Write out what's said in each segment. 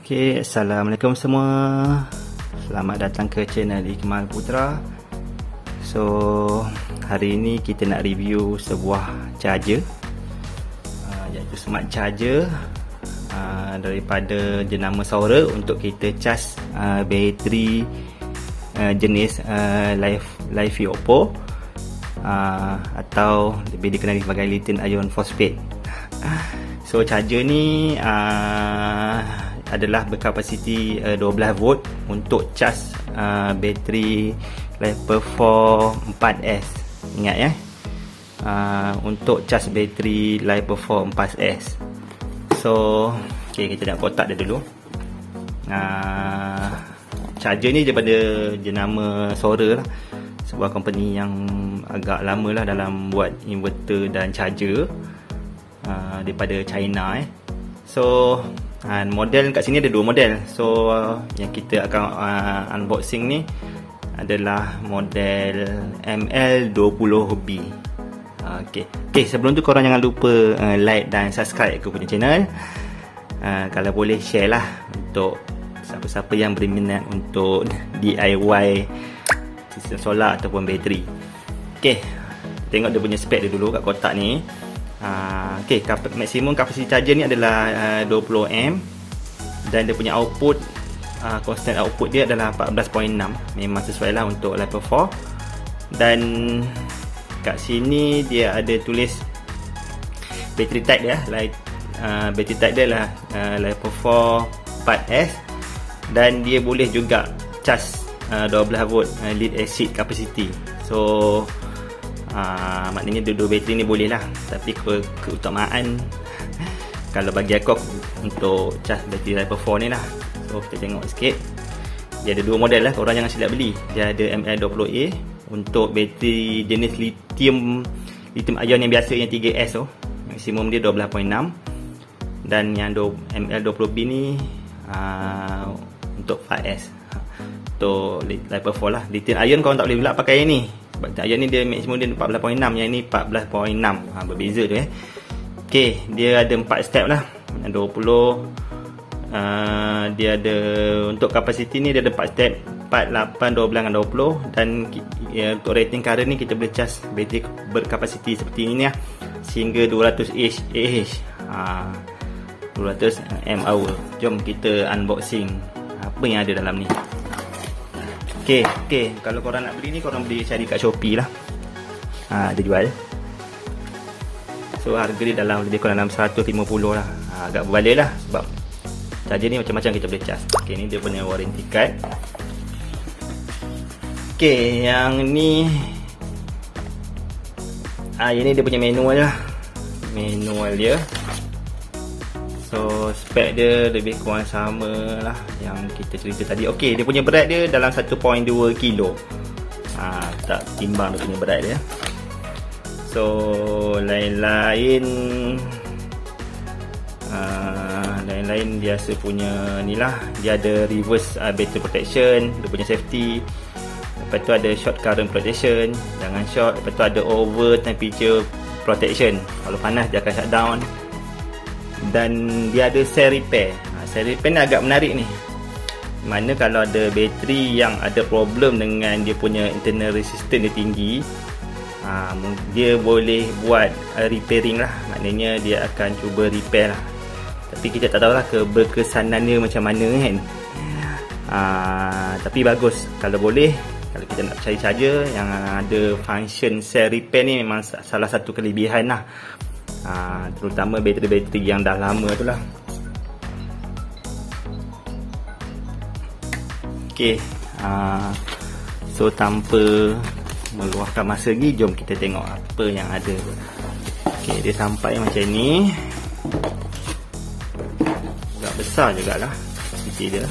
Okay, Assalamualaikum semua. Selamat datang ke channel Ikmal Putra. So, hari ini kita nak review sebuah charger, iaitu smart charger daripada jenama Sora untuk kita cas bateri jenis Li-Fi Oppo, atau lebih dikenali sebagai lithium ion phosphate. So charger ni adalah berkapasiti 12 volt untuk cas bateri Li-Perform 4S. Ingat ya, untuk cas bateri Li-Perform 4S. So okay, kita nak kotak dia dulu. Charger ni daripada jenama Sora lah, sebuah company yang agak lama lah dalam buat inverter dan charger, daripada China. So model kat sini ada dua model. So yang kita akan unboxing ni adalah model ML20B. Okay, sebelum tu korang jangan lupa like dan subscribe aku punya channel. Kalau boleh share lah untuk siapa-siapa yang berminat untuk DIY sistem solar ataupun bateri. Okay, tengok dia punya spek dia dulu kat kotak ni. Okay, maksimum kapasiti charger ni adalah 20 dan dia punya output, constant output dia adalah 14.6. Memang sesuai lah untuk Li-Perform. Dan kat sini dia ada tulis battery type dia, battery type dia lah Li-Perform 4S, dan dia boleh juga cas 12 volt lead acid capacity. So maknanya dua bateri ni boleh lah. Tapi keutamaan kalau bagi aku untuk cas bateri Li-Perform ni lah. So kita tengok sikit. Dia ada dua model lah, korang jangan silap beli. Dia ada ML20A untuk bateri jenis lithium ion yang biasa, yang 3S tu, maksimum dia 12.6. Dan yang ML20B ni untuk 4S, untuk Li-Perform lah. Lithium ion korang tak boleh pula pakai yang ni. Sebab ion ni dia maksimum dia 14.6, yang ni 14.6. Berbeza tu Okay, dia ada 4 step lah. 20, dia ada untuk kapasiti ni dia ada 4 step, 4, 8, 12 dan 20. Dan untuk rating current ni kita boleh cas bateri berkapasiti seperti ini lah, sehingga 200 Ah 200 mAh. Jom kita unboxing apa yang ada dalam ni. Okay, kalau korang nak beli ni, korang boleh cari kat Shopee lah. Dia jual. So harga dia dalam lebih kurang dalam 150 lah. Agak berbalik lah, sebab charger ni macam-macam kita boleh cas. Okay, ni dia punya warranty card. Okay, yang ni ini dia punya manual lah. Manual dia. So spek dia lebih kurang sama lah yang kita cerita tadi. Okay, dia punya berat dia dalam 1.2 kilo. Tak timbang dia punya berat dia. So lain-lain biasa punya ni lah. Dia ada reverse battery protection, dia punya safety. Lepas tu ada short current protection, jangan short. Lepas tu ada over temperature protection, kalau panas dia akan shutdown. Dan dia ada cell repair. Cell repair ni agak menarik ni. Mana kalau ada bateri yang ada problem dengan dia punya internal resistance dia tinggi, dia boleh buat repairing lah. Maknanya dia akan cuba repair lah. Tapi kita tak tahulah keberkesanannya macam mana kan. Tapi bagus kalau boleh. Kalau kita nak cari charger yang ada function cell repair ni, memang salah satu kelebihan lah. Terutama bateri-bateri yang dah lama tu lah. Okay, so tanpa meluahkan masa lagi, jom kita tengok apa yang ada. Okay, dia sampai macam ni. Agak besar jugalah isi dia.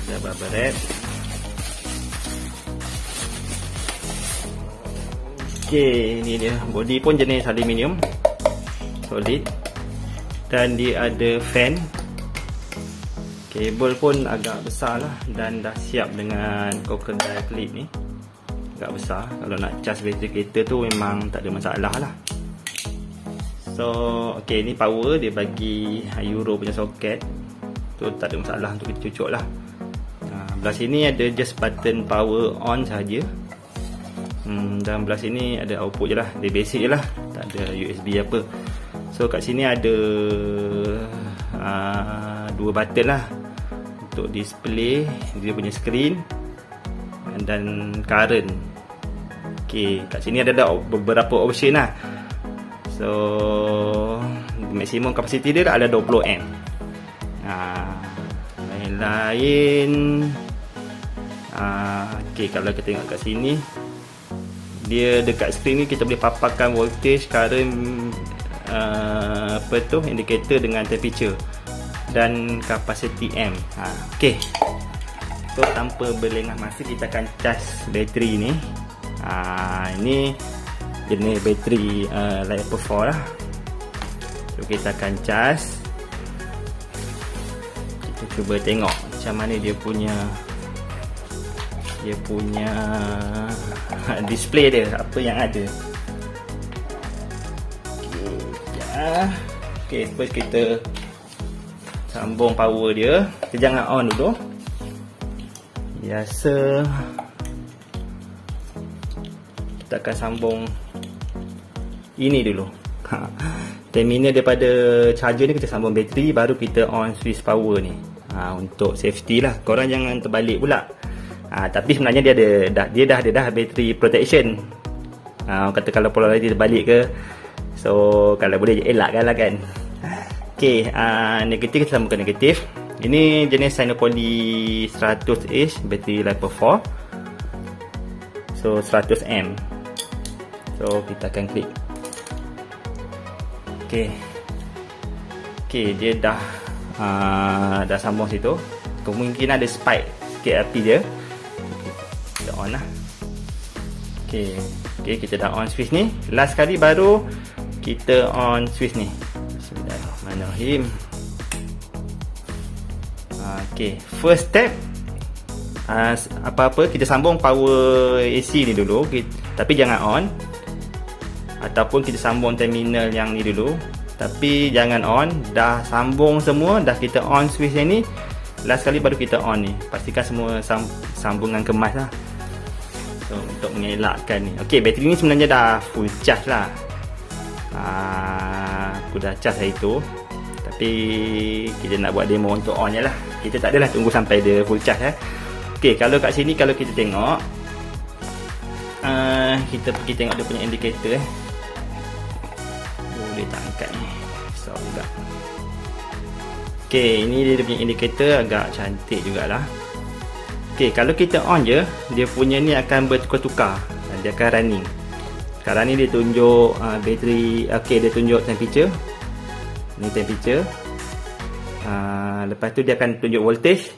Dia bubble wrap. Okay, ni dia. Body pun jenis aluminium solid. Dan dia ada fan. Kabel pun agak besar lah, dan dah siap dengan crocodile clip ni. Agak besar. Kalau nak cas bateri kereta tu memang tak ada masalah lah. So, okay, ni power dia bagi Euro punya soket. So tak ada masalah untuk kita cucuk lah. Belah sini ada just button power on saja. Dan belah sini ada output je lah. Dia basic je lah, tak ada USB apa. So kat sini ada 2 button lah untuk display dia punya screen dan current. Okay, kat sini ada beberapa option lah. So maksimum capacity dia ada 20 amp. Lain-lain. Okay, kalau kita tengok kat sini, dia dekat screen ni kita boleh paparkan voltage, current, indicator dengan temperature dan capacity amp. Okay, so tanpa berlengah masa kita akan charge bateri ni. Ini jenis bateri Level 4 lah. So kita akan charge. Kita cuba tengok macam mana dia punya display dia, apa yang ada. Okay, first kita sambung power dia. Kita jangan on dulu. Biasa kita akan sambung ini dulu. Terminal daripada charger ni kita sambung bateri, baru kita on switch power ni. Untuk safety lah, korang jangan terbalik pula. Tapi sebenarnya dia dah ada battery protection. Orang kata kalau polarity terbalik ke, so kalau boleh elakkan lah kan. Okay, negatif kita sambungkan negatif. Ini jenis Sinopoly 100H battery Level 4. So 100 amp. So kita akan klik. Okay, dia dah sambung situ. Kemungkinan ada spike sikit api dia. Kita on lah. Okay, kita dah on switch ni. Last kali baru kita on switch ni. Bismillahirrahmanirrahim. Okay, first step, apa-apa kita sambung power AC ni dulu, tapi jangan on. Ataupun kita sambung terminal yang ni dulu, tapi jangan on. Dah sambung semua, dah kita on switch yang ni, last kali baru kita on ni. Pastikan semua sambungan kemas lah. So untuk mengelakkan ni. Okay, bateri ni sebenarnya dah full charge lah. Aku dah charge hari tu, tapi kita nak buat demo untuk on je lah. Kita tak adalah tunggu sampai dia full charge. Okay, kalau kat sini kalau kita tengok, kita pergi tengok dia punya indicator. Boleh tak angkat ni? So agak. Okay, ini dia punya indicator, agak cantik jugalah. Okay, kalau kita on je, dia punya ni akan bertukar-tukar. Dia akan running. Sekarang ni dia tunjuk bateri. Okay, dia tunjuk temperature. Ni temperature. Lepas tu dia akan tunjuk voltage.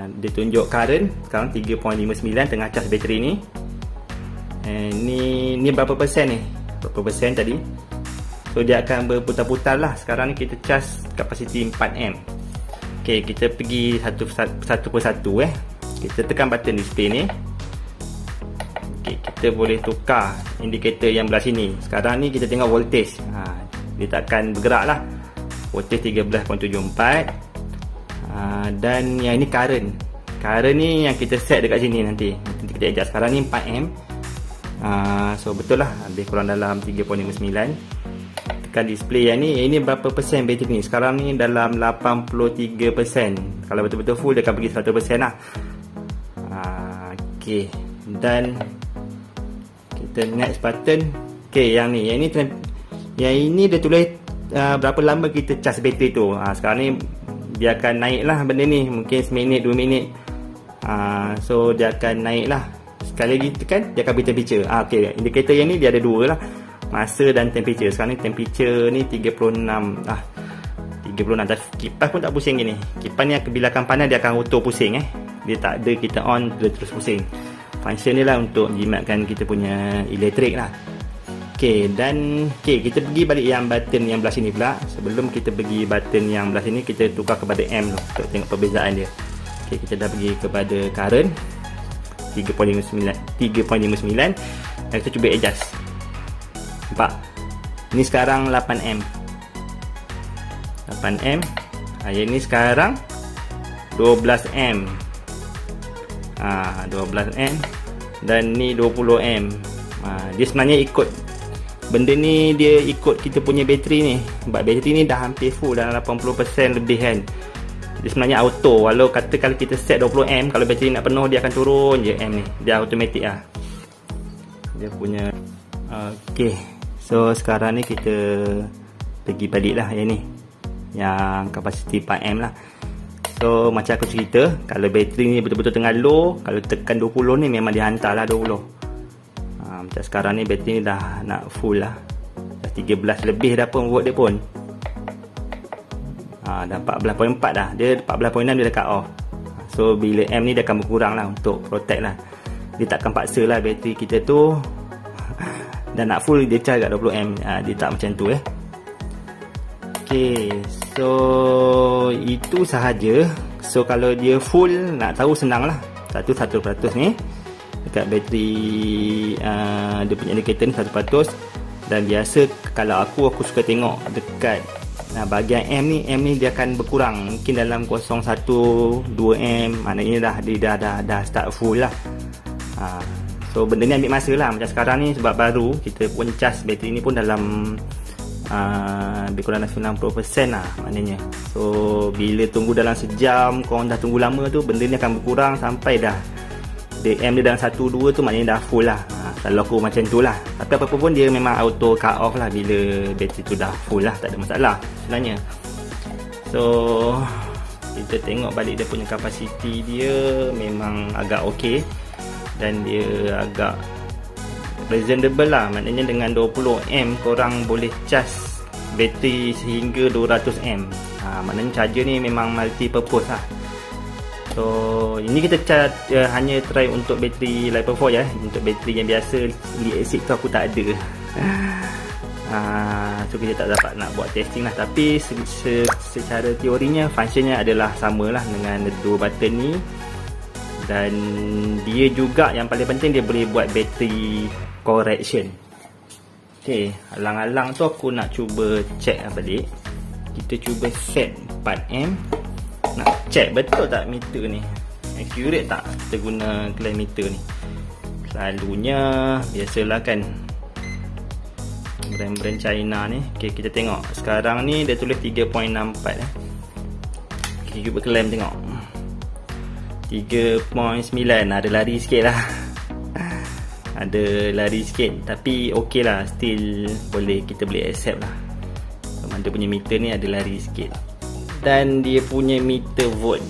Dia tunjuk current. Sekarang 3.59 tengah charge bateri ni. Ni berapa persen ni? Berapa persen tadi? So dia akan berputar-putar lah. Sekarang ni kita charge kapasiti 4 amp. Okay, kita pergi satu persatu. Kita tekan button display ni. Okay, kita boleh tukar indikator yang belah sini. Sekarang ni kita tengok voltage. Dia takkan bergerak lah. Voltage 13.74. Dan yang ini current. Current ni yang kita set dekat sini nanti kita adjust. Sekarang ni 4 amp. So betul lah, lebih kurang dalam 3.59. Tekan display yang ni berapa persen bateri ni? Sekarang ni dalam 83%. Kalau betul-betul full dia akan pergi 100% lah. Okay, dan kita next button. Okay, yang ni dia tulis berapa lama kita charge bateri tu. Sekarang ni dia akan naik lah benda ni, mungkin seminit 2 minit. So dia akan naik lah. Sekali lagi tekan, dia akan beri temperature. Okay, indikator yang ni dia ada 2 lah, masa dan temperature. Sekarang ni temperature ni 36. 36. Kipas pun tak pusing gini. Kipas ni bila akan panas dia akan auto pusing. Dia tak ada kita on dia terus pusing. Function ni lah untuk jimatkan kita punya elektrik lah. Okay, dan kita pergi balik yang button yang belah sini pula. Sebelum kita pergi button yang belah sini, kita tukar kepada amp tu untuk tengok perbezaan dia. Okay, kita dah pergi kepada current 3.59 dan kita cuba adjust. Nampak? Ni sekarang 8 amp. Yang ni sekarang 12 am. 12 am dan ni 20 am. Dia sebenarnya ikut benda ni, dia ikut kita punya bateri ni. Sebab bateri ni dah hampir full, dalam 80% lebih kan. Dia sebenarnya auto. Walau kata kalau kita set 20 am, kalau bateri nak penuh dia akan turun je am ni. Dia automatic lah dia punya. Okay, so sekarang ni kita pergi balik lah yang ni, yang kapasiti 4 am lah. So macam aku cerita, kalau bateri ni betul-betul tengah low, kalau tekan 20 ni memang dia hantar lah 20. Macam sekarang ni bateri ni dah nak full lah, dah 13 lebih dah pun watt dia pun. Dah 14.4 dah, dia 14.6 dia dah cut off. So bila am ni dia akan berkurang lah untuk protect lah. Dia takkan paksa lah bateri kita tu dah nak full dia charge kat 20 am. Dia tak macam tu Okay, so itu sahaja. So kalau dia full, nak tahu senang lah. 100% ni dekat bateri dia punya indicator ni 100%. Dan biasa kalau aku suka tengok dekat bahagian am ni dia akan berkurang. Mungkin dalam 0.1 2 am, maknanya dah start full lah. So benda ni ambil masa lah. Macam sekarang ni sebab baru, kita pun cas bateri ni pun dalam lebih kurang 90% lah maknanya. So bila tunggu dalam sejam, korang dah tunggu lama tu, benda ni akan berkurang sampai dah DM dia dalam 1-2 tu, maknanya dah full lah. Kalau aku macam tu lah. Tapi apa pun dia memang auto cut off lah bila bateri tu dah full lah, tak ada masalah sebenarnya. So kita tengok balik dia punya kapasiti, dia memang agak ok dan dia agak reasonable lah. Maknanya dengan 20 am korang boleh cas bateri sehingga 200 am. Maknanya charger ni memang multi purpose lah. So ini kita hanya try untuk bateri Li-Po 4 je. Untuk bateri yang biasa lead acid tu aku tak ada. So kita tak dapat nak buat testing lah. Tapi secara teorinya, functionnya adalah sama lah dengan dua button ni. Dan dia juga yang paling penting, dia boleh buat battery correction. Okay, alang-alang tu aku nak cuba check balik. Kita cuba set 4am, nak check betul tak meter ni, accurate tak kita guna claim meter ni. Selalunya biasalah kan brand-brand China ni. Okay, kita tengok sekarang ni dia tulis 3.64 Okay, cuba claim tengok 3.9. Ada lari sikit lah. Ada lari sikit, tapi ok lah, still kita boleh accept lah. Dia punya meter ni ada lari sikit. Dan dia punya meter volt,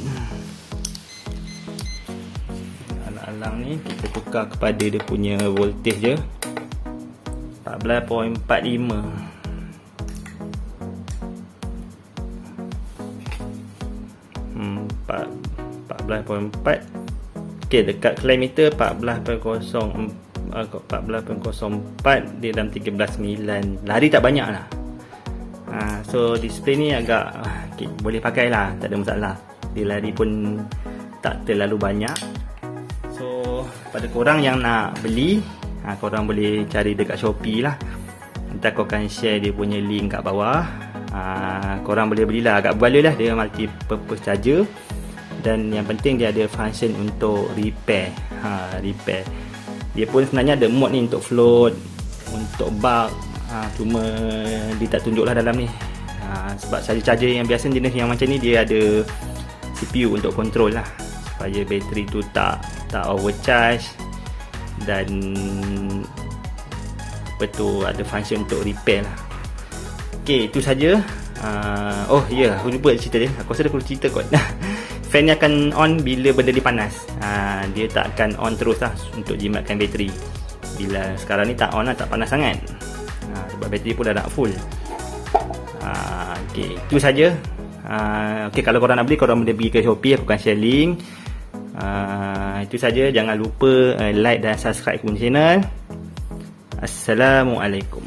alang-alang ni kita tukar kepada dia punya voltage je, 14.45. 14.4. Ok, dekat claim meter 14.04, dia dalam 13.9. Lari tak banyak lah. So display ni agak okay, boleh pakai lah, tak ada masalah. Dia lari pun tak terlalu banyak. So pada korang yang nak beli, korang boleh cari dekat Shopee lah. Nanti aku akan share dia punya link kat bawah. Korang boleh belilah, agak berbaloi lah. Dia multi purpose charger. Dan yang penting dia ada function untuk repair. Repair. Dia pun sebenarnya ada mod ni untuk float, untuk bug. Cuma dia tak tunjuk lah dalam ni. Sebab charger yang biasa jenis yang macam ni, dia ada CPU untuk control lah, supaya bateri tu tak overcharge. Dan ada function untuk repair lah. Ok, itu saja. Oh ya, aku lupa cerita dia. Aku rasa dia perlu cerita kot. Fan ni akan on bila benda ni panas. Dia tak akan on terus lah untuk jimatkan bateri. Bila sekarang ni tak on lah, tak panas sangat. Sebab bateri pun dah nak full. Ok, itu saja. Ok, kalau korang nak beli, korang boleh pergi ke Shopee. Aku akan share link. Itu saja. Jangan lupa like dan subscribe ke channel. Assalamualaikum.